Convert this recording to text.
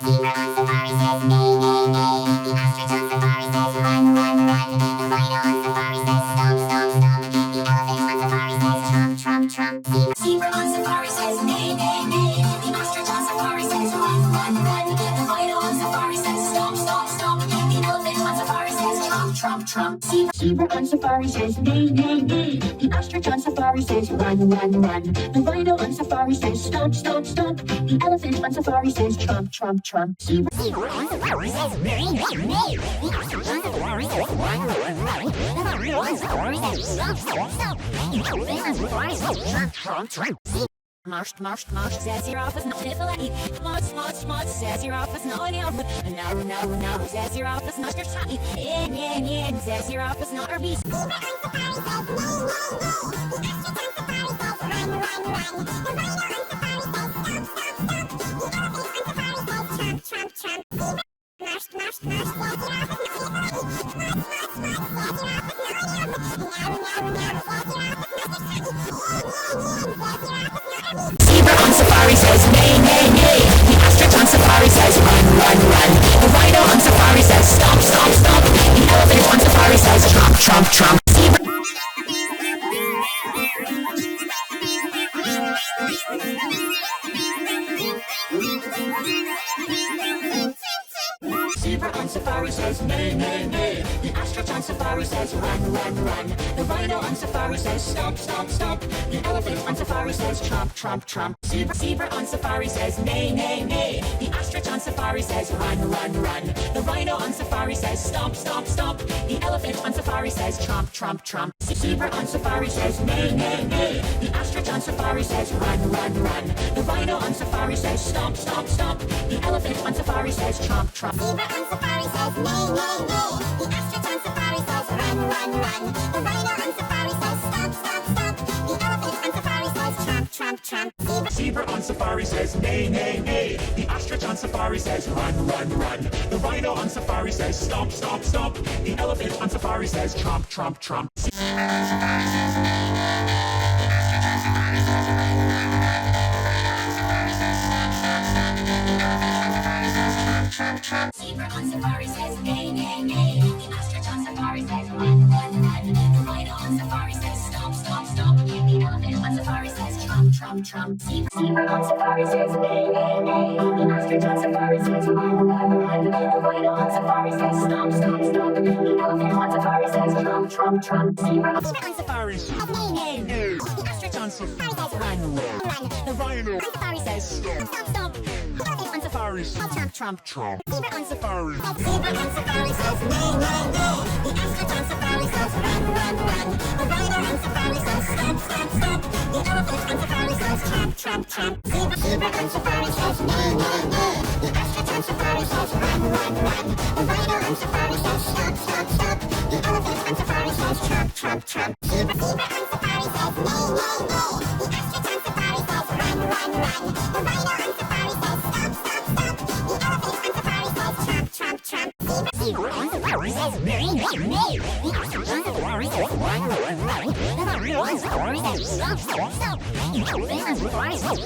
Zebra on safari says neigh, neigh, neigh. The ostrich on safari says run, run, run. The rhino on safari says stop, stop, stop. The elephant on safari says trump, trump, trump. Zebra on safari says neigh, neigh, neigh. The ostrich on safari says run, run, run. The rhino on safari says stop, stop, stop. The elephant on safari says trump, trump, trump. Zebra on safari says neigh, neigh, neigh. The ostrich on safari says run, run, run. The rhino on safari says stop, stop, stop. The elephant on safari says trump, trump, trump. Zebra on safari says neigh, neigh, neigh. The ostrich on safari says run, run, run. The rhino on safari says stop, stop, stop. The elephant on safari says trump, trump, trump. Marsh, says your office not fiddly. Marsh, says your office not any. No, says your office not your tiny. Yeah, says your office not our beast. Zebra on safari says neigh, neigh, neigh. The ostrich on safari says run, run, run. The rhino on safari says stop, stop, stop. The elephant on safari says trump, trump, trump. Zebra on safari says neigh, neigh, neigh. The ostrich on safari says run, run, run. The rhino on safari says stop, stop, stop. The elephant on safari says trump, trump, trump. Zebra on safari says neigh, neigh, neigh. The ostrich on safari says run, run, run. The rhino on safari says stop, stop, stop. The elephant on safari says trump, trump, trump. Zebra on safari says neigh, neigh, neigh. The ostrich on safari says run, run, run. The rhino on safari says stop, stop, stop. The elephant on safari says trump, trump. Zebra on safari says neigh, neigh, neigh. The ostrich on safari says run, run, run. The rhino on safari says stop, stop, stop. The elephant on safari says trump, trump, trump. Zebra on safari says neigh, neigh, neigh. The ostrich on safari says run, run, run. The rhino on safari says stop, stop, stop. The elephant on safari says trump, trump, trump. Zebra on safari says neigh, neigh, neigh. The ostrich on safari says run, run, run. The rhino on safari says stop, stop, stop. The elephant on safari says trump, trump, trump. Zebra on safari says neigh, neigh, neigh. The ostrich on safari says run, run, run. The rhino on safari says stop, stop, stop. The elephant on safari says trump, trump, trump. Zebra on safari says neigh, neigh, neigh. The ostrich on safari says run, run, run. The rhino on safari says stop, stop, stop. The elephant on safari says trump, trump, trump. Zebra on safari. Zebra on safari says neigh, neigh, neigh. The ostrich on safari says run, run, run. The rhino on safari says stop, stop, stop. The elephant on safari says trump, trump, trump. Zebra on safari says neigh, neigh, neigh. The ostrich on safari says run, run, run. The rhino on safari says stop, stop, stop. The elephant on safari says trump, trump, trump. Zebra on safari says neigh, neigh, neigh. The ostrich on safari says run, run, run. The rhino on safari says stop, stop, stop. The elephant on safari says trump, trump, trump. Zebra on safari says neigh, neigh, neigh. The ostrich on safari says run, run, run. The rhino on safari says stop, stop, stop. The elephant on safari says